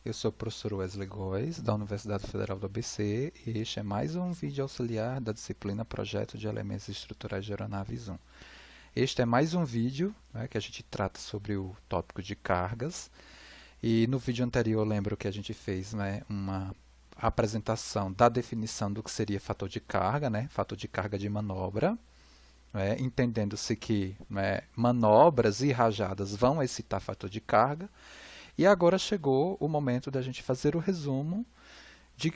eu sou o professor Wesley Góes, da Universidade Federal do ABC, e este é mais um vídeo auxiliar da disciplina Projeto de Elementos Estruturais de Aeronaves 1. Este é mais um vídeo, né, que a gente trata sobre o tópico de cargas, e no vídeo anterior lembro que a gente fez, né, uma apresentação da definição do que seria fator de carga, né, fator de carga de manobra, né, entendendo-se que, né, manobras e rajadas vão excitar fator de carga. E agora chegou o momento da gente fazer o resumo, de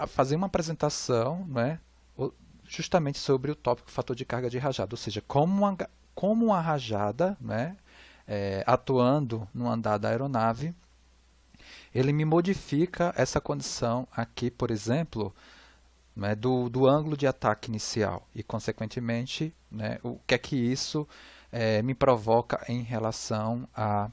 fazer uma apresentação, né, justamente sobre o tópico fator de carga de rajada, ou seja, como uma rajada, né, atuando no andar da aeronave, ele me modifica essa condição aqui, por exemplo, né, do ângulo de ataque inicial e, consequentemente, né, o que é que isso me provoca em relação a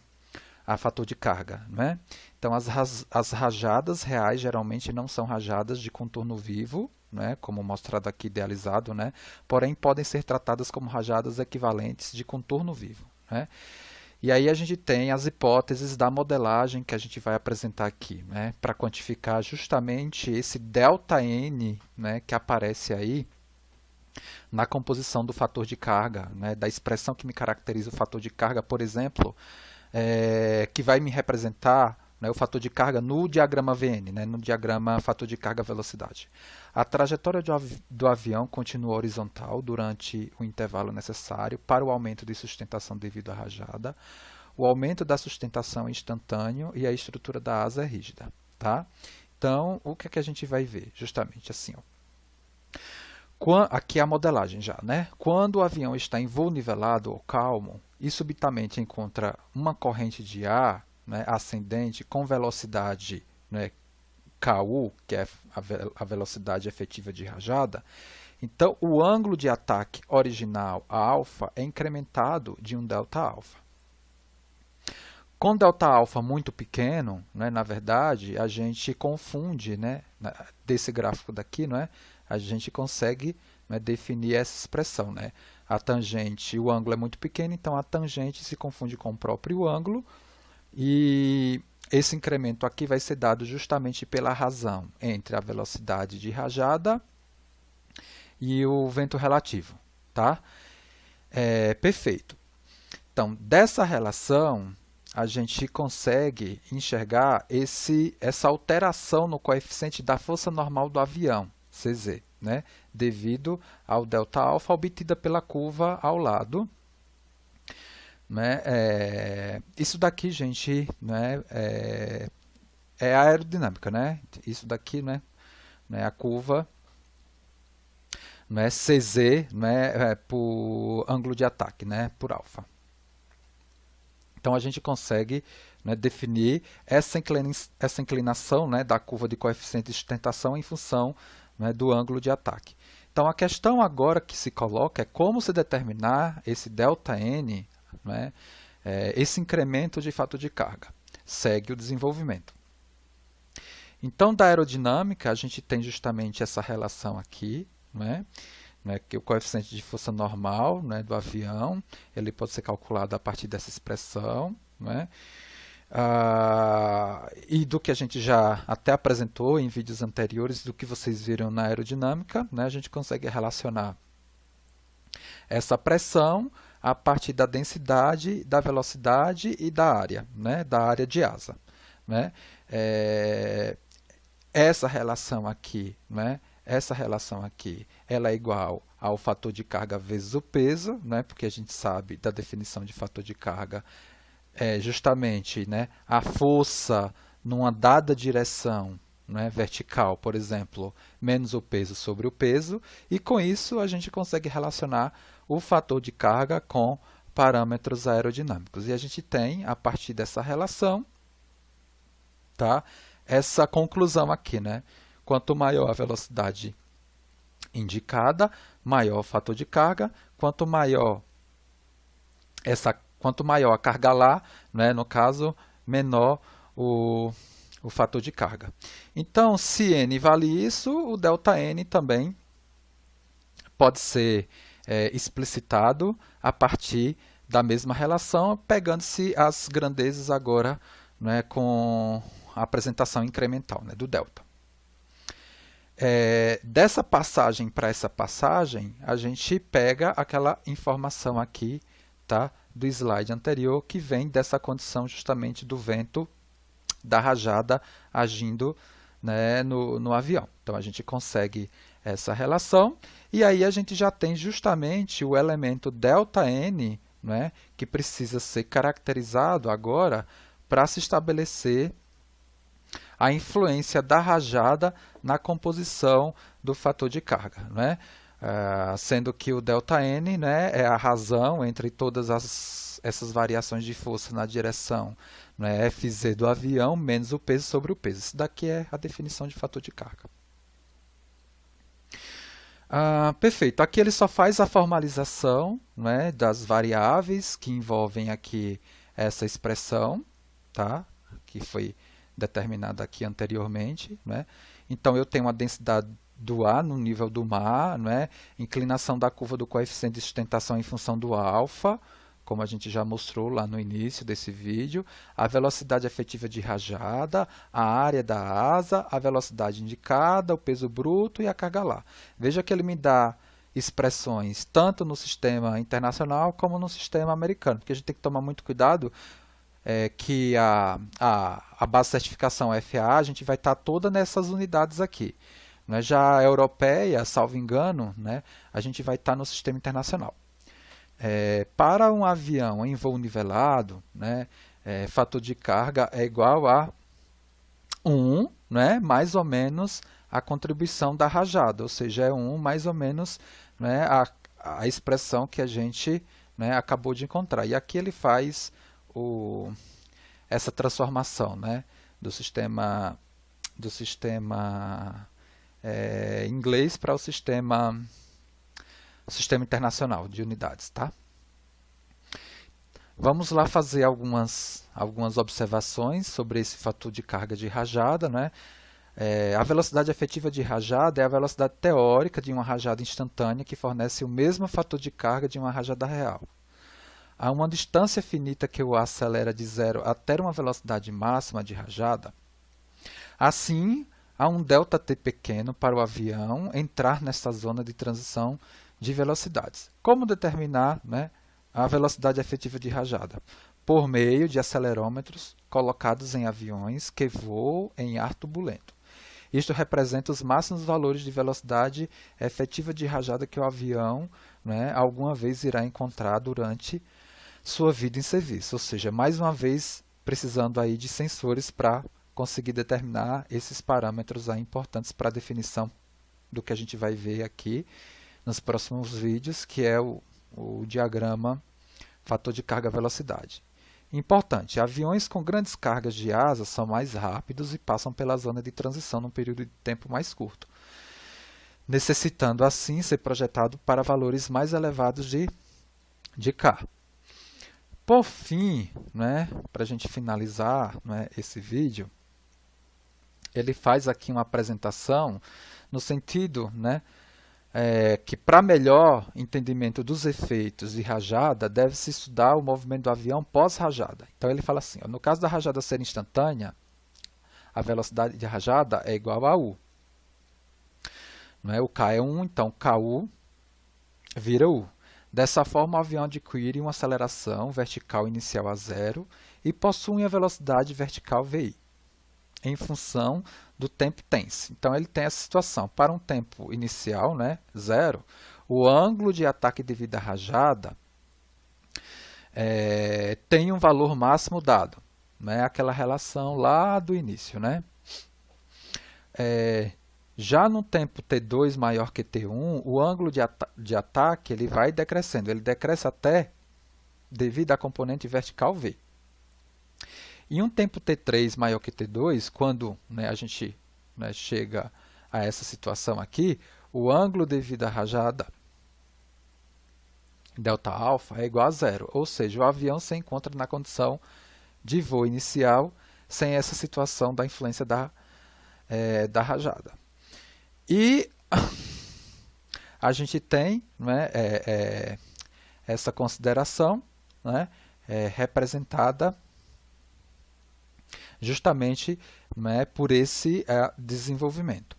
fator de carga, né? Então, as rajadas reais geralmente não são rajadas de contorno vivo, né? Como mostrado aqui idealizado, né? Porém, podem ser tratadas como rajadas equivalentes de contorno vivo, né? E aí a gente tem as hipóteses da modelagem que a gente vai apresentar aqui, né? Para quantificar justamente esse ΔN, né? Que aparece aí na composição do fator de carga, né? Da expressão que me caracteriza o fator de carga, por exemplo, que vai me representar, né, o fator de carga no diagrama VN, né, no diagrama fator de carga-velocidade. A trajetória do avião continua horizontal durante o intervalo necessário para o aumento de sustentação devido à rajada. O aumento da sustentação é instantâneo e a estrutura da asa é rígida. Tá? Então, o que é que a gente vai ver? Justamente assim, ó. Aqui é a modelagem já, né? Quando o avião está em voo nivelado ou calmo e subitamente encontra uma corrente de ar, né, ascendente com velocidade, né, KU, que é a velocidade efetiva de rajada, então o ângulo de ataque original a alfa é incrementado de um ΔA. Com ΔA muito pequeno, né, na verdade, a gente confunde, né, desse gráfico daqui, né, a gente consegue, né, definir essa expressão. Né? A tangente, o ângulo é muito pequeno, então a tangente se confunde com o próprio ângulo, e esse incremento aqui vai ser dado justamente pela razão entre a velocidade de rajada e o vento relativo. Tá? Perfeito. Então, dessa relação, a gente consegue enxergar essa alteração no coeficiente da força normal do avião, Cz, né, devido ao ΔA obtida pela curva ao lado. Né, isso daqui, gente, né, é a aerodinâmica. Né? Isso daqui, né, a curva, né, Cz, né, por ângulo de ataque, né, por alfa. Então, a gente consegue, né, definir essa inclinação, né, da curva de coeficiente de sustentação em função, né, do ângulo de ataque. Então, a questão agora que se coloca é como se determinar esse ΔN, né, esse incremento de fator de carga. Segue o desenvolvimento. Então, da aerodinâmica, a gente tem justamente essa relação aqui, né, que o coeficiente de força normal, né, do avião, ele pode ser calculado a partir dessa expressão, né, e do que a gente já até apresentou em vídeos anteriores, do que vocês viram na aerodinâmica, né, a gente consegue relacionar essa pressão a partir da densidade, da velocidade e da área, né, da área de asa. Né. Essa relação aqui, né, ela é igual ao fator de carga vezes o peso, né, porque a gente sabe da definição de fator de carga, justamente, né, a força numa dada direção, né, vertical, por exemplo, menos o peso sobre o peso, e com isso a gente consegue relacionar o fator de carga com parâmetros aerodinâmicos. E a gente tem, a partir dessa relação, tá, essa conclusão aqui, né? Quanto maior a velocidade indicada, maior o fator de carga. Quanto maior a carga lá, né, no caso, menor o fator de carga. Então, se n vale isso, o ΔN também pode ser explicitado a partir da mesma relação, pegando-se as grandezas agora, né, com a apresentação incremental, né, do delta. Dessa passagem para essa passagem, a gente pega aquela informação aqui, tá, do slide anterior, que vem dessa condição justamente do vento da rajada agindo, né, no avião. Então, a gente consegue essa relação, e aí a gente já tem justamente o elemento ΔN, né, que precisa ser caracterizado agora para se estabelecer a influência da rajada na composição do fator de carga, né? Sendo que o ΔN, né, é a razão entre todas essas variações de força na direção, né, Fz do avião menos o peso sobre o peso. Isso daqui é a definição de fator de carga. Perfeito. Aqui ele só faz a formalização, né, das variáveis que envolvem aqui essa expressão, tá, que foi determinada aqui anteriormente, né? Então, eu tenho a densidade do ar no nível do mar, né? Inclinação da curva do coeficiente de sustentação em função do alfa, como a gente já mostrou lá no início desse vídeo, a velocidade efetiva de rajada, a área da asa, a velocidade indicada, o peso bruto e a carga lá. Veja que ele me dá expressões tanto no sistema internacional como no sistema americano, porque a gente tem que tomar muito cuidado que a base de certificação FAA, a gente vai estar toda nessas unidades aqui. Né? Já a europeia, salvo engano, né, a gente vai estar no sistema internacional. Para um avião em voo nivelado, né, fator de carga é igual a 1, né, mais ou menos a contribuição da rajada, ou seja, é 1 mais ou menos, né, a expressão que a gente, né, acabou de encontrar. E aqui ele faz essa transformação, né, do sistema inglês para o sistema internacional de unidades, tá? Vamos lá fazer algumas observações sobre esse fator de carga de rajada, né? A velocidade efetiva de rajada é a velocidade teórica de uma rajada instantânea que fornece o mesmo fator de carga de uma rajada real. A uma distância finita que o ar acelera de zero até uma velocidade máxima de rajada, assim, há um ΔT pequeno para o avião entrar nesta zona de transição de velocidades. Como determinar, né, a velocidade efetiva de rajada? Por meio de acelerômetros colocados em aviões que voam em ar turbulento. Isto representa os máximos valores de velocidade efetiva de rajada que o avião, né, alguma vez irá encontrar durante sua vida em serviço, ou seja, mais uma vez precisando aí de sensores para conseguir determinar esses parâmetros aí importantes para a definição do que a gente vai ver aqui nos próximos vídeos, que é o diagrama fator de carga-velocidade. Importante, aviões com grandes cargas de asas são mais rápidos e passam pela zona de transição num período de tempo mais curto, necessitando assim ser projetado para valores mais elevados de K. Por fim, né, para a gente finalizar, né, esse vídeo, ele faz aqui uma apresentação no sentido, né, que para melhor entendimento dos efeitos de rajada, deve-se estudar o movimento do avião pós-rajada. Então ele fala assim, ó, no caso da rajada ser instantânea, a velocidade de rajada é igual a U. Não é? O K é 1, então KU vira U. Dessa forma, o avião adquire uma aceleração vertical inicial a zero e possui uma velocidade vertical VI, em função do tempo tense. Então, ele tem essa situação. Para um tempo inicial, né, zero, o ângulo de ataque devido à rajada tem um valor máximo dado, né, aquela relação lá do início. Né? Já no tempo T2 maior que T1, o ângulo de ataque ele vai decrescendo. Ele decresce até devido à componente vertical V. Em um tempo T3 maior que T2, quando, né, a gente, né, chega a essa situação aqui, o ângulo devido à rajada ΔA é igual a zero. Ou seja, o avião se encontra na condição de voo inicial sem essa situação da influência da rajada. E a gente tem, né, essa consideração, né, representada justamente, né, por esse desenvolvimento.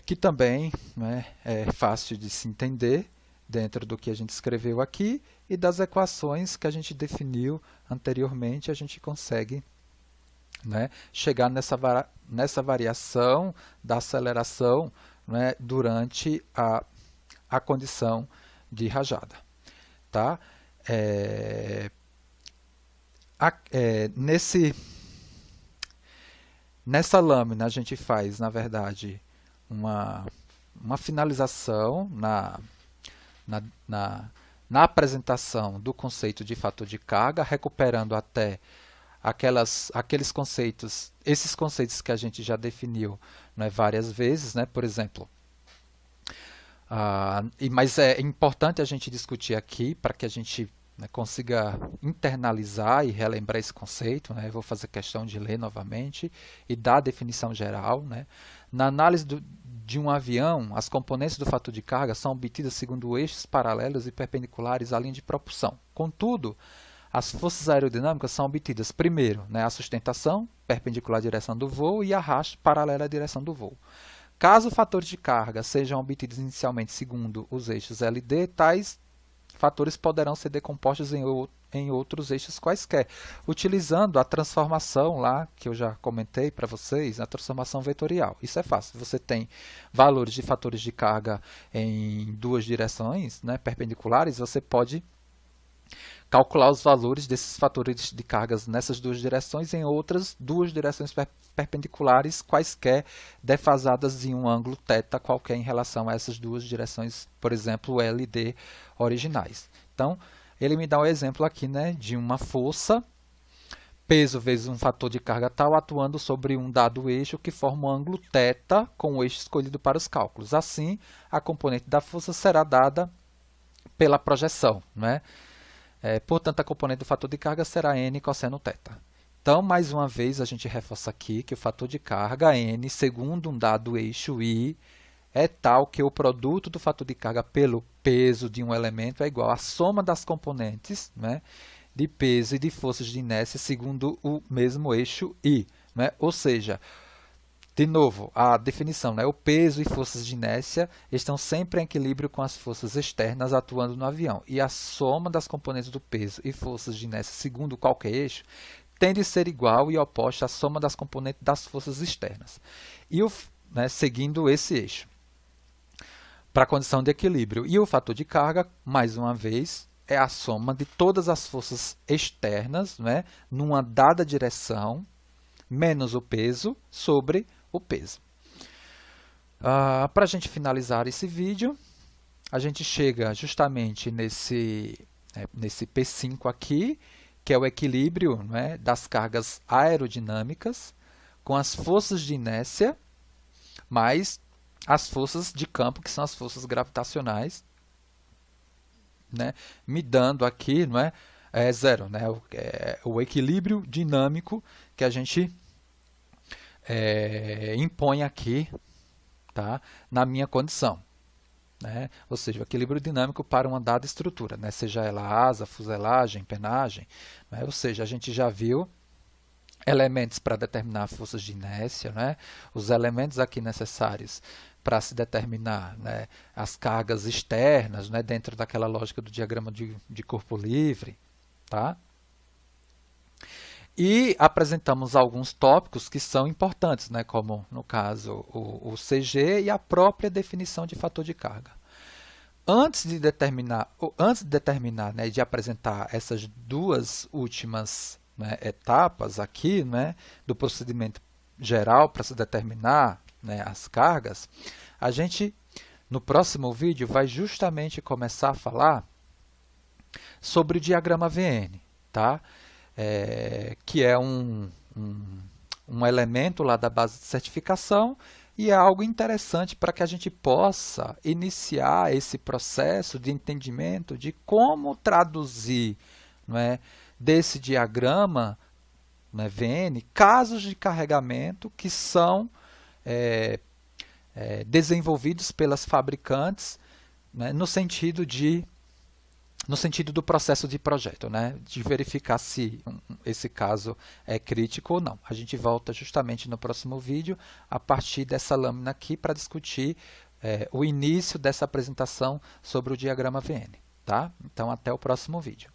Que também, né, é fácil de se entender dentro do que a gente escreveu aqui e das equações que a gente definiu anteriormente, a gente consegue, né, chegar nessa variação da aceleração, né, durante a condição de rajada. Tá? Nessa lâmina a gente faz, na verdade, uma finalização na apresentação do conceito de fator de carga, recuperando até aqueles conceitos, esses conceitos que a gente já definiu, né, várias vezes, né? Por exemplo, mas é importante a gente discutir aqui para que a gente, né, consiga internalizar e relembrar esse conceito, né? Eu vou fazer questão de ler novamente e dar a definição geral, né? Na análise de um avião, as componentes do fator de carga são obtidas segundo eixos paralelos e perpendiculares à linha de propulsão. Contudo, as forças aerodinâmicas são obtidas primeiro, né, a sustentação perpendicular à direção do voo e arrasto paralelo à direção do voo. Caso fatores de carga sejam obtidos inicialmente segundo os eixos LD, tais fatores poderão ser decompostos em outros eixos quaisquer, utilizando a transformação lá, que eu já comentei para vocês, a transformação vetorial. Isso é fácil. Você tem valores de fatores de carga em duas direções, né, perpendiculares, você pode calcular os valores desses fatores de cargas nessas duas direções em outras duas direções perpendiculares, quaisquer defasadas em um ângulo θ qualquer em relação a essas duas direções, por exemplo, L e D originais. Então, ele me dá um exemplo aqui, né, de uma força, peso vezes um fator de carga tal, atuando sobre um dado eixo que forma um ângulo θ com o eixo escolhido para os cálculos. Assim, a componente da força será dada pela projeção, né? Portanto, a componente do fator de carga será n cosseno θ. Então, mais uma vez, a gente reforça aqui que o fator de carga n, segundo um dado eixo I, é tal que o produto do fator de carga pelo peso de um elemento é igual à soma das componentes, né, de peso e de forças de inércia segundo o mesmo eixo I. Né? Ou seja, de novo, a definição, né? O peso e forças de inércia estão sempre em equilíbrio com as forças externas atuando no avião. E a soma das componentes do peso e forças de inércia segundo qualquer eixo tende a ser igual e oposta à soma das componentes das forças externas. E né, seguindo esse eixo, para a condição de equilíbrio. E o fator de carga, mais uma vez, é a soma de todas as forças externas, né, numa dada direção, menos o peso, sobre o peso. Para a gente finalizar esse vídeo, a gente chega justamente nesse P5 aqui, que é o equilíbrio, né, das cargas aerodinâmicas com as forças de inércia, mais as forças de campo, que são as forças gravitacionais, né, me dando aqui, não é, zero, né, o equilíbrio dinâmico que a gente impõe aqui, tá, na minha condição. Né? Ou seja, o equilíbrio dinâmico para uma dada estrutura, né? Seja ela asa, fuselagem, penagem. Né? Ou seja, a gente já viu elementos para determinar forças de inércia, né? Os elementos aqui necessários para se determinar, né, as cargas externas, né, dentro daquela lógica do diagrama de corpo livre. Tá? E apresentamos alguns tópicos que são importantes, né, como, no caso, o CG e a própria definição de fator de carga. Antes de determinar, né, de apresentar essas duas últimas, né, etapas aqui, né, do procedimento geral para se determinar, né, as cargas, a gente, no próximo vídeo, vai justamente começar a falar sobre o diagrama VN, tá? Que é um elemento lá da base de certificação e é algo interessante para que a gente possa iniciar esse processo de entendimento de como traduzir, não é, desse diagrama, né, VN, casos de carregamento que são desenvolvidos pelas fabricantes, né, no sentido do processo de projeto, né? De verificar se esse caso é crítico ou não. A gente volta justamente no próximo vídeo a partir dessa lâmina aqui para discutir o início dessa apresentação sobre o diagrama VN. Tá? Então, até o próximo vídeo.